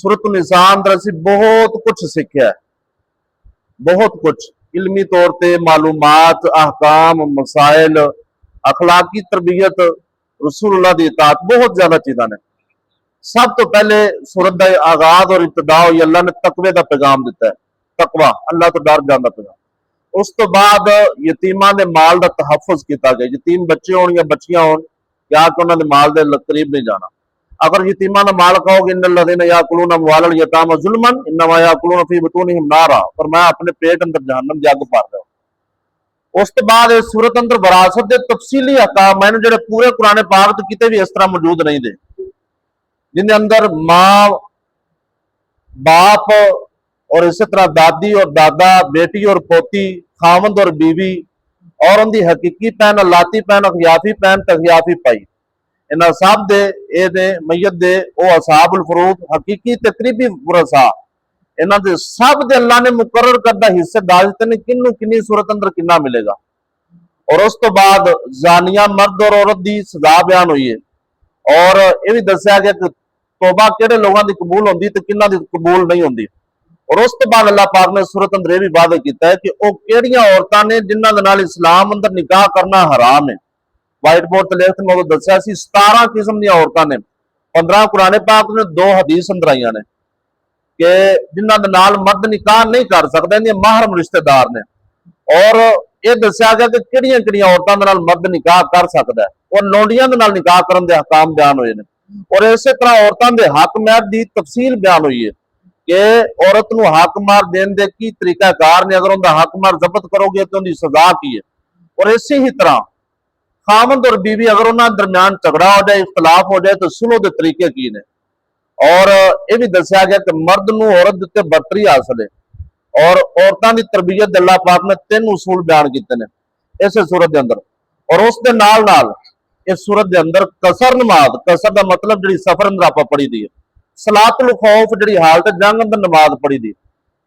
सूरत निसा अंदर असी बहुत कुछ सीखा है, बहुत कुछ इल्मी तौर पर मालूमात, अहकाम, मसाइल, अखलाकी तरबियत, रसूलुल्लाह दी इताअत, बहुत ज्यादा चीज़ा ने। सब तो पहले सूरत का आगाज और इब्तिदा हुई, अल्लाह ने तकवे का पैगाम दिता है, तकवा अल्लाह तो डर जाने का पैगाम। उस तो बाद यतीमा के माल का तहफुज किया गया, यतीम बच्चे हो या बच्चियां हो, क्या कि उन्होंने माल के करीब नहीं जाना। अगर यतीमा का माल कहोगे इन्नल्लज़ीना याकुलून अम्वालल यतामा ज़ुल्मन इन्नमा याकुलून फी बुतूनिहिम नारा, पर मैं अपने पेट अंदर जहन्नम की अग भर रहा। उस तो बाद इस सूरत अंदर विरासत के तफसीली अहकाम मैंने जो पूरे कुरान पाक किते भी इस तरह मौजूद नहीं दे, जिनके अंदर माँ बाप और इसी तरह दादी और दादा, बेटी और पोती, खामद और बीवी, और उनकी हकीकी पैन, अलाती पैन, अखियाफी पैन, तखियाफी पाई, इन्होंने सब दे मैयत दे ओ असहाबुल फरूद हकीकी तकरीबी वरसा, इन्होंने सब दे अल्लाह ने मुकर्रर करदा हिस्सेदार ने किन्नू किन्नी सूरत अंदर किन्ना मिलेगा। और उस तो बाद जानिया मर्द और औरत की सजा बयान हुई है, और यह भी दसिया गया कि तौबा किहड़े लोगों की कबूल होंदी ते किन्ना दी कबूल नहीं होंदी। और उस तो बाद अल्लाह पाक ने सूरत अंदर यह भी वादा किया है कि वह किहड़ियां औरतां ने जिन्हां दे नाल इस्लाम अंदर निकाह करना हराम है। व्हाइट बोर्ड ते लिख मैं दसिया 17 किस्म दी औरतां ने, 15 कुरान पाक ने, 2 हदीस अंदर आईयां ने कि जिन्हां दे नाल मर्द निकाह नहीं कर सकदा, इहदे महरम रिश्तेदार ने। और यह दसिया गया कि किहड़ियां किहड़ियां औरतां दे नाल मर्द निकाह कर सकदा है, और लौंडियां दे नाल निकाह करन दे हकाम बयान हुए ने। और इस तरह औरतों के हक महर की तफसील बयान हुई है कि औरत को हक मार देने के की तरीकाकार ने, अगर उनका हक मार जब्त करोगे तो उनकी सजा की है। और इसी ही तरह खामद और बीवी अगर उन्होंने दरम्यान झगड़ा हो जाए, इख्तलाफ हो जाए, तो सुलह के तरीके की ने। और यह भी दसिया गया कि मर्द को औरत उत्ते बरतरी हासिल है, और औरतों की तरबियत अल्लाह पाक ने 3 उसूल बयान किए हैं इस सूरत के अंदर। और उस दे नाल नाल इस सूरत के अंदर कसर नमाज, कसर का मतलब जी सफर अंदर आप पढ़ी दी है, सलातुल खौफ जी हालत जंग अंदर नमाज पढ़ी दी,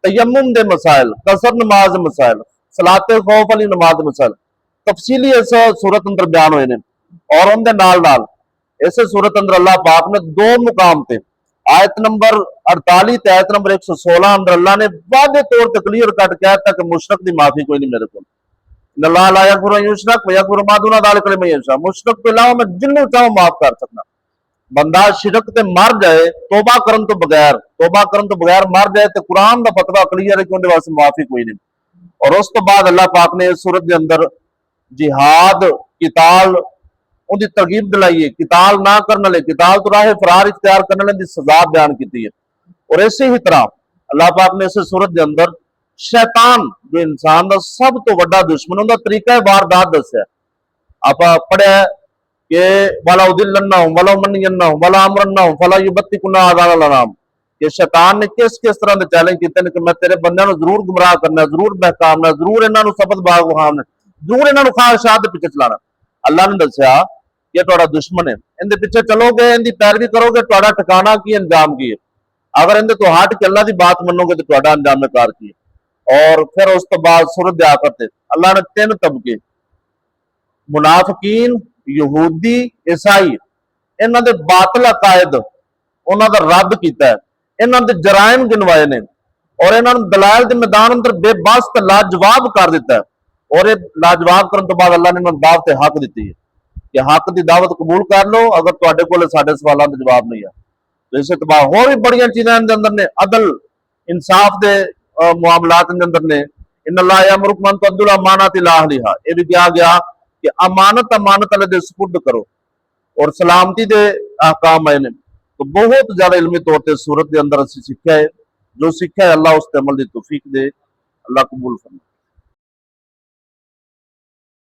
तयम्मुम दे मसाइल, कसर नमाज मसाइल, सलाते खौफ वाली नमाज मसाइल तफसीली इस सूरत अंदर बयान हुए हैं। और उनके नाल नाल इस सूरत अंदर अल्लाह पाक ने 2 मुकाम से आयत नंबर 48 ते आयत नंबर 116 अंदर अल्लाह ने वादे तौर पर क्लियर कट कहता कि मुशरक की माफी कोई नहीं मेरे को, मुशरक के अलावा मैं जिन्हों चाहूं माफ कर सकना। बंदा शिरक ते मर जाए, तौबा करन तो बगैर मर जाए तो कुरान का फतवा क्लियर है कि उनके वास्ते माफी कोई नहीं। और उस तो बाद अल्लाह पाक ने इस सूरत के अंदर जिहाद, किताल उनकी तरगीब दिलाई है, किताल ना करने वाले, किताल तो राह फरार इख्तियार करने वाले की सजा बयान की है। और इसी ही तरह अल्लाह पाक ने इस सूरत के अंदर शैतान जो इंसान का सब तो वड्डा दुश्मन, उनका तरीका वारदात दसिया। आप पढ़िया कि वाला उदिल्लन्ना हूं वाला मन्नियन्ना हूं वाला अमरन्ना हूं फला युबत्तिकुन्ना आज़ानल अनाम, कि शैतान ने किस किस तरह के चैलेंज किए कि मैं तेरे बंदियां जरूर गुमराह करना, जरूर बहकावना, जरूर इन्हों सबक बाग विखावना, जरूर इन्हों ख्वाहिशात के पीछे चलाना। अल्लाह ने दसिया कि तुहाडा दुश्मन है, इनके पीछे चलोगे, इनकी पैरवी करोगे, तुहाडा ठिकाना की, अंजाम की है। अगर इनके तो हट के अल्लाह की बात मनोगे तो तुहाडा अंजाम कार की है। और फिर उस तो बाद सूरत दे आखिर ते अल्लाह ने 3 तबके मुनाफिकीन, यहूदी, ईसाई, इन्हां दे बातिल अकायद उन्हां दा रद्द कीता है, इन्हां दे जराइम गिनवाए ने, और इन्हां नूं दलाइल दे मैदान अंदर बेबस ते लाजवाब कर दिता है। और ये लाजवाब करने तो बाद अल्लाह ने इन्हां दावत हक दी है कि हक की दावत कबूल कर लो अगर तुहाडे कोल साडे सवालों के जवाब नहीं है। तो इस एतबार होर भी बड़ियां चीज़ां इहदे अंदर ने, अदल इंसाफ के मामलात के अंदर ने, इन्नल्लाह यअमुरुकुम अन तुअद्दुल अमानाति इला अहलिहा, ये भी कहा गया कि अमानत वाले दे सुपुर्द करो, और सलामती के अहकाम आए ने। तो बहुत ज्यादा इल्मी तौर पर सूरत के अंदर असीं सीखा है, जो सीखा है अल्लाह उस अमल की तौफीक दे, अल्लाह कबूल फरमाए।